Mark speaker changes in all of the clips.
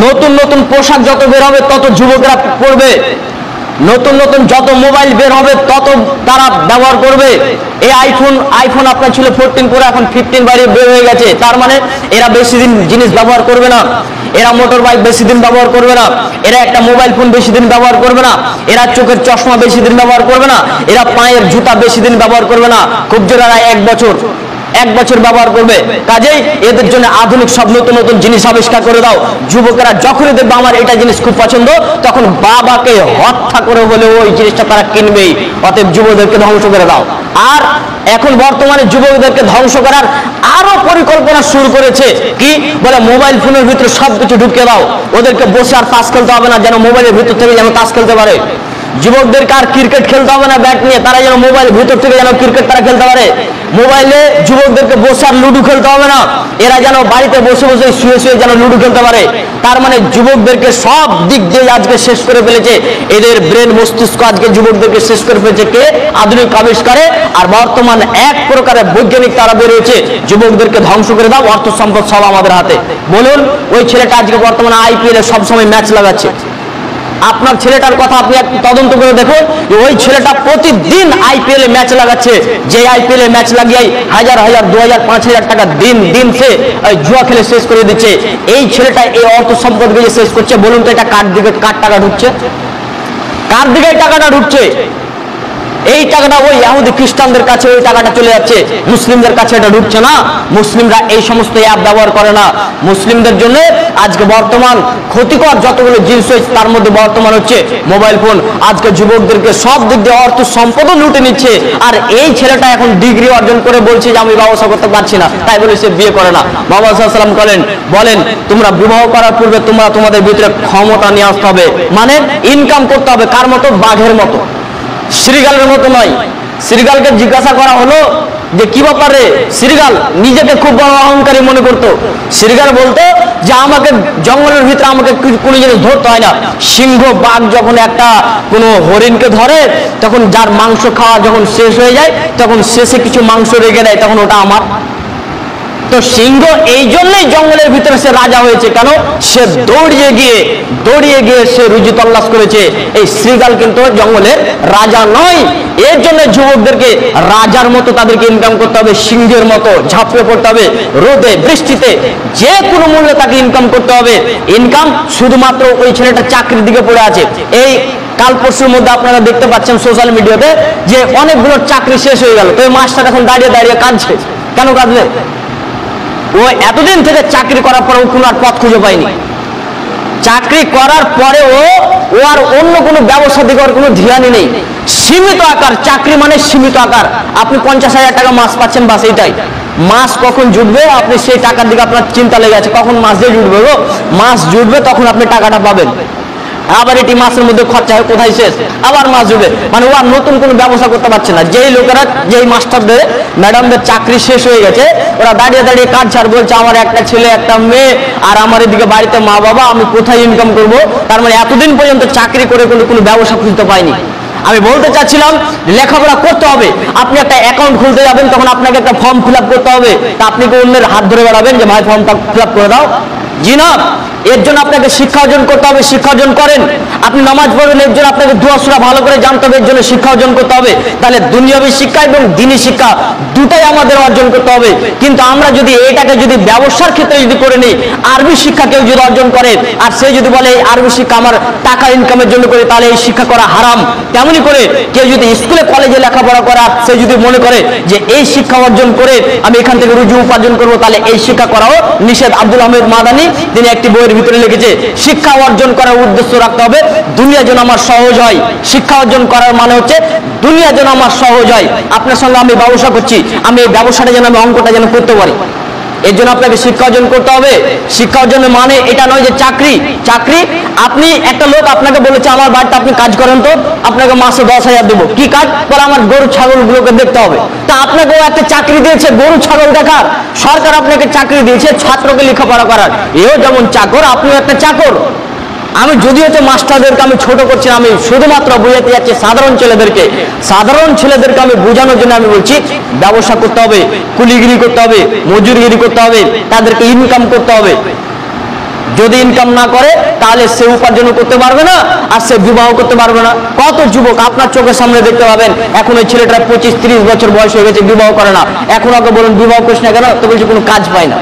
Speaker 1: নতুন নতুন পোশাক যত বের হবে তত যুবকরা পড়বে, নতুন নতুন যত মোবাইল বের হবে তত তারা ব্যবহার করবে। এই আইফোন আপনার ছিল 14 করে, এখন 15 বাইরে বের হয়ে গেছে। তার মানে এরা বেশি দিন জিনিস ব্যবহার করবে না, এরা মোটর বাইক বেশি দিন ব্যবহার করবে না, এরা একটা মোবাইল ফোন বেশি দিন ব্যবহার করবে না, এরা চোখের চশমা বেশি দিন ব্যবহার করবে না, এরা পায়ের জুতা বেশি দিন ব্যবহার করবে না, খুব জোরে এক বছর ব্যবহার করবে। কাজেই এদের জন্য আধুনিক সব নতুন নতুন জিনিস আবিষ্কার করে দাও। যুবকেরা যখনই দেখবে আমার এটা জিনিস খুব পছন্দ, তখন বাবাকে হত্যা করে হলেও ওই জিনিসটা তারা কিনবেই। অতএব যুবকদেরকে ধ্বংস করে দাও। আর এখন বর্তমানে যুবকদেরকে ধ্বংস করার আরো পরিকল্পনা শুরু করেছে। কি বলে, মোবাইল ফোনের ভিতরে সবকিছু ঢুকিয়ে দাও, ওদেরকে বসে আর তাস খেলতে হবে না, যেন মোবাইলের ভিতর থেকে যেন তাস খেলতে পারে। যুবকদেরকে আর ক্রিকেট খেলতে হবে না ব্যাট নিয়ে, তারা যেন মোবাইলের ভিতর থেকে যেন ক্রিকেট তারা খেলতে পারে। মোবাইলে যুবকদেরকে বসে আর লুডু খেলতে হবে না, এরা যেন বাড়িতে বসে বসে শুয়ে শুয়ে যেন লুডু খেলতে পারে। তার মানে যুবকদেরকে সব দিক দিয়ে আজকে শেষ করে ফেলেছে। এদের ব্রেন মস্তিষ্ক আজকে যুবকদেরকে শেষ করে ফেলেছে কে? আধুনিক আবিষ্কারে। আর বর্তমান এক প্রকারের বৈজ্ঞানিক তারা বেরিয়েছে, যুবকদেরকে ধ্বংস করে দাও, অর্থ সম্পদ সব আমাদের হাতে। বলুন, ওই ছেলেটা আজকে বর্তমানে আইপিএল এ সবসময় ম্যাচ লাগাচ্ছে। আপনার ছেলেটার কথা আপনি একটু তদন্ত করে দেখুন, ওই ছেলেটা প্রতিদিন আইপিএল এ ম্যাচ লাগাচ্ছে। যে আইপিএল এ ম্যাচ লাগিয়ে 1000 2000 5000 টাকা দিন সে জুয়া খেলে শেষ করে দিচ্ছে। এই ছেলেটা এই অর্থ সম্পদ দিয়ে শেষ করছে। বলুন তো এটা কার টাকা ঢুকছে? কার দিকে এই টাকাটা ঢুকছে? এই টাকাটা ওই ইহুদি খ্রিস্টানদের কাছে ওই টাকাটা চলে যাচ্ছে, মুসলিমদের কাছে এটা ঢুকছে না। মুসলিমরা এই সমস্ত অ্যাপ ব্যবহার করে না। মুসলিমদের জন্য আজকে বর্তমান ক্ষতিকর যতগুলো জিনিস হয়েছে তার মধ্যে বর্তমান হচ্ছে মোবাইল ফোন। আজকে যুবকদেরকে সব দিক দিয়ে অর্থ সম্পদও লুটে নিচ্ছে। আর এই ছেলেটা এখন ডিগ্রি অর্জন করে বলছে যে আমি ব্যবসা করতে পারছি না, তাই বলে সে বিয়ে করে না। মুহাম্মদ সাল্লাল্লাহু আলাইহি ওয়াসাল্লাম বলেন তোমরা বিবাহ করার পূর্বে তোমরা তোমাদের ভিতরে ক্ষমতা নিয়ে আসতে হবে, মানে ইনকাম করতে হবে। কার মতো? বাঘের মতো, শ্রীগালের মতো নয়। শ্রীগালকে জিজ্ঞাসা করা হলো যে কি ব্যাপারে? শ্রীগাল নিজেকে খুব বড় অহংকারী মনে করতো। শ্রীগাল বলতো যে আমাকে জঙ্গলের ভিতরে আমাকে কোনো জিনিস ধরতে হয় না। সিংহ বাঘ যখন একটা কোনো হরিণকে ধরে, তখন যার মাংস খাওয়া যখন শেষ হয়ে যায়, তখন শেষে কিছু মাংস রেখে দেয়, তখন ওটা আমার। তো সিংহ এই জন্যই জঙ্গলের ভিতরে সে রাজা হয়েছে। কেন? সে দৌড়িয়ে গিয়ে সে রুজি তল্লাশ করেছে। এই শ্রীগাল কিন্তু জঙ্গলের রাজা নয়। এর জন্য যুবকদেরকে রাজার মতো তাদেরকে ইনকাম করতে হবে, সিংহের মতো ঝাঁপিয়ে পড়তে হবে, রোদে বৃষ্টিতে যে কোনো মূল্যে তাকে ইনকাম করতে হবে। ইনকাম শুধুমাত্র ওই ছেলেটা চাকরির দিকে পড়ে আছে। এই কাল পরশুর মধ্যে আপনারা দেখতে পাচ্ছেন সোশ্যাল মিডিয়াতে যে অনেকগুলো চাকরি শেষ হয়ে গেল। তো এই মাস্টার এখন দাঁড়িয়ে কাঁদছে। কেন কাঁদলে? ও এতদিন থেকে চাকরি করার পরেও কোনো আর পথ খুঁজে পায়নি। চাকরি করার পরে ও আর অন্য কোনো ব্যবসা দিকে ওর কোনো ধ্যানই নেই। সীমিত আকার চাকরি, মানে সীমিত আকার। আপনি 50,000 টাকা মাস পাচ্ছেন, বাস এইটাই। মাস কখন জুটবে আপনি সেই টাকার দিকে আপনার চিন্তা লেগে আছে, কখন মাস দিয়ে জুটবে গো? মাস জুটবে তখন আপনি টাকাটা পাবেন। আবার এটি মাসের মধ্যে খরচা হয়, কোথায় শেষ? আবার মাস জুড়ে, মানে ও আর নতুন কোনো ব্যবসা করতে পারছে না। যেই লোকেরা, যেই মাস্টারদের ম্যাডামদের চাকরি শেষ হয়ে গেছে, ওরা দাঁড়িয়ে কাঁদছে আর বলছে আমার একটা ছেলে একটা মেয়ে আর আমার এদিকে বাড়িতে মা বাবা, আমি কোথায় ইনকাম করব? তার মানে এতদিন পর্যন্ত চাকরি করে কোনো ব্যবসা খুঁজতে পাইনি। আমি বলতে চাচ্ছিলাম লেখাপড়া করতে হবে। আপনি একটা অ্যাকাউন্ট খুলতে যাবেন, তখন আপনাকে একটা ফর্ম ফিল আপ করতে হবে। তা আপনি কি অন্যের হাত ধরে বেড়াবেন যে ভাই ফর্মটা ফিল আপ করে দাও? জি না, এর জন্য আপনাকে শিক্ষা অর্জন করতে হবে। শিক্ষা অর্জন করেন। আপনি নামাজ পড়বেন, এর জন্য আপনাকে দোয়া সূরা ভালো করে জানতে হবে, এর জন্য শিক্ষা অর্জন করতে হবে। তাহলে দুনিয়াবী শিক্ষা এবং দ্বীনি শিক্ষা দুটাই আমাদের অর্জন করতে হবে। কিন্তু আমরা যদি এটাকে যদি ব্যবসার ক্ষেত্রে যদি করে নিই, আরবি শিক্ষা কেউ যদি অর্জন করে আর সে যদি বলে এই আরবি শিক্ষা আমার টাকা ইনকামের জন্য করে, তাহলে এই শিক্ষা করা হারাম। তেমনি করে কেউ যদি স্কুলে কলেজে লেখাপড়া করে আর সে যদি মনে করে যে এই শিক্ষা অর্জন করে আমি এখান থেকে রুজি উপার্জন করবো, তাহলে এই শিক্ষা করাও নিষেধ। আব্দুল আহমেদ মাদানী তিনি একটি বইয়ের ভিতরে লিখেছে, শিক্ষা অর্জন করার উদ্দেশ্য রাখতে হবে দুনিয়া যেন আমার সহজ হয়। শিক্ষা অর্জন করার মানে হচ্ছে দুনিয়া যেন আমার সহজ হয়। আপনার সঙ্গে আমি ব্যবসা করছি, আমি এই ব্যবসাটা যেন আমি অঙ্কটা যেন করতে পারি, এর জন্য আপনাকে শিক্ষা অর্জন করতে হবে। শিক্ষা অর্জনের মানে এটা নয় যে চাকরি। আপনি একটা লোক আপনাকে বলেছে আমার বাড়িতে আপনি কাজ করেন, তো আপনাকে মাসে 10,000 দেবো। কি কাজ? বলে আমার গরু ছাগলগুলোকে দেখতে হবে। তা আপনাকেও একটা চাকরি দিয়েছে গরু ছাগল দেখার। সরকার আপনাকে চাকরি দিয়েছে ছাত্রকে লেখাপড়া করার। এও যেমন চাকর, আপনিও একটা চাকর। আমি যদিও তো মাস্টারদেরকে আমি ছোট করছি, আমি শুধুমাত্র বুঝাতে যাচ্ছি সাধারণ ছেলেদেরকে আমি বোঝানোর জন্য আমি বলছি ব্যবসা করতে হবে, কুলিগিরি করতে হবে, মজুরগিরি করতে হবে, তাদেরকে ইনকাম করতে হবে। যদি ইনকাম না করে তাহলে সে উপার্জন করতে পারবে না, আর সে বিবাহ করতে পারবে না। কত যুবক আপনার চোখের সামনে দেখতে পাবেন, এখন ওই ছেলেটা 25-30 বছর বয়স হয়ে গেছে, বিবাহ করে না। এখন ওকে বলুন বিবাহ করিস না কেন, তো বলছে কোনো কাজ পায় না।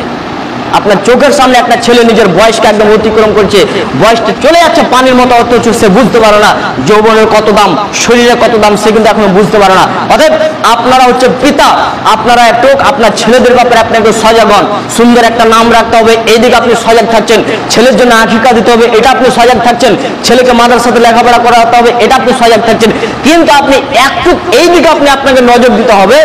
Speaker 1: আপনার চোখের সামনে একটা ছেলে নিজের বয়সকে একদম অতিক্রম করছে, বয়সটা চলে যাচ্ছে পানির মতো, অথচ সে বুঝতে পারে না যৌবনের কত দাম, শরীরের কত দাম, সে কিন্তু এখনো বুঝতে পারে না। অতএব আপনারা হচ্ছে পিতা, আপনারা একটু আপনার ছেলেদের ব্যাপারে আপনাকে সজাগ হন। সুন্দর একটা নাম রাখতে হবে, এইদিকে আপনি সজাগ থাকছেন। ছেলের জন্য আকিকা দিতে হবে, এটা আপনি সজাগ থাকছেন। ছেলেকে মাদ্রাসাতে লেখাপড়া করাতে হবে, এটা আপনি সজাগ থাকছেন। কিন্তু আপনি একটু এইদিকে আপনাকে নজর দিতে হবে,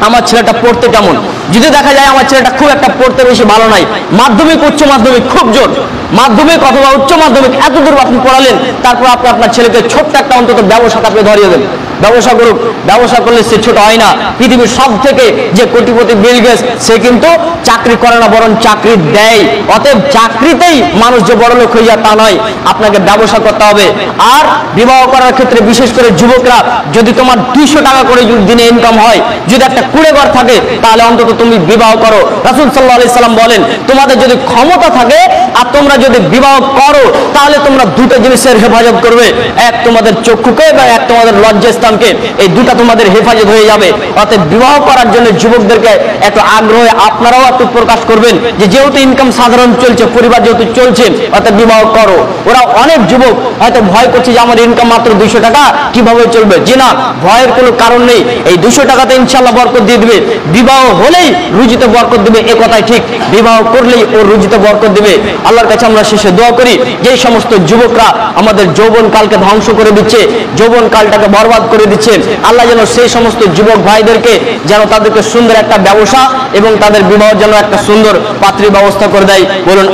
Speaker 1: আমার ছেলেটা পড়তে কেমন। যদি দেখা যায় আমার ছেলেটা খুব একটা পড়তে বেশি ভালো নাই, মাধ্যমিক উচ্চ মাধ্যমিক খুব জোর, মাধ্যমিক অথবা উচ্চ মাধ্যমিক এত দূর আপনি পড়ালেন, তারপর আপনি আপনার ছেলেকে ছোট্ট একটা অন্তত ব্যবসাটা আপনি ধরিয়ে দেন, ব্যবসা করুক। ব্যবসা করলে সে ছোট হয় না। পৃথিবীর সব থেকে যে কোটিপতি বিল গেটস, সে কিন্তু চাকরি করে না, বরং চাকরি দেয়। অতএব চাকরিতেই মানুষ যে বড় লোক হয়ে যায় তা নয়, আপনাকে ব্যবসা করতে হবে। আর বিবাহ করার ক্ষেত্রে বিশেষ করে যুবকরা, যদি তোমার 200 টাকা করে দিনে ইনকাম হয়, যদি একটা কুড়ে ঘর থাকে, তাহলে অন্তত তুমি বিবাহ করো। রাসূল সাল্লাল্লাহু আলাইহি সাল্লাম বলেন, তোমাদের যদি ক্ষমতা থাকে আর তোমরা যদি বিবাহ করো, তাহলে তোমরা দুটো জিনিসের হেফাজত করবে, এক তোমাদের চক্ষুকে এবং এক তোমাদের লজ্জাস্থানকে, এই দুটা তোমাদের হেফাজত হয়ে যাবে। অতএব বিবাহ করার জন্য যুবকদেরকে একটু আগ্রহে আপনারাও একটু প্রকাশ করবেন, যে যেহেতু ইনকাম সাধারণ চলছে, পরিবার যেহেতু চলছে, অতএব বিবাহ করো। ওরা অনেক যুবক হয়তো ভয় করছে যে আমার ইনকাম মাত্র 200 টাকা, কিভাবে চলবে। জি না, ভয়ের কোনো কারণ নেই। এই 200 টাকাতে ইনশাআল্লাহ বরকত দিয়ে দিবে। বিবাহ হলেই রুজিতে বরকত দিবে, এ কথাই ঠিক। বিবাহ করলেই ও রুজিতে বরকত দিবে। আল্লাহর কাছে আমরা শেষে দোয়া করি, যে সমস্ত যুবকরা আমাদের যৌবন কালকে ধ্বংস করে দিচ্ছে, যৌবন কালটাকে বরবাদ করে দিচ্ছে, আল্লাহ যেন সেই সমস্ত যুবক ভাইদেরকে যেন তাদেরকে সুন্দর একটা ব্যবসা এবং তাদের বিবাহের জন্য একটা সুন্দর পাত্রীর ব্যবস্থা করে দেয়। বলুন।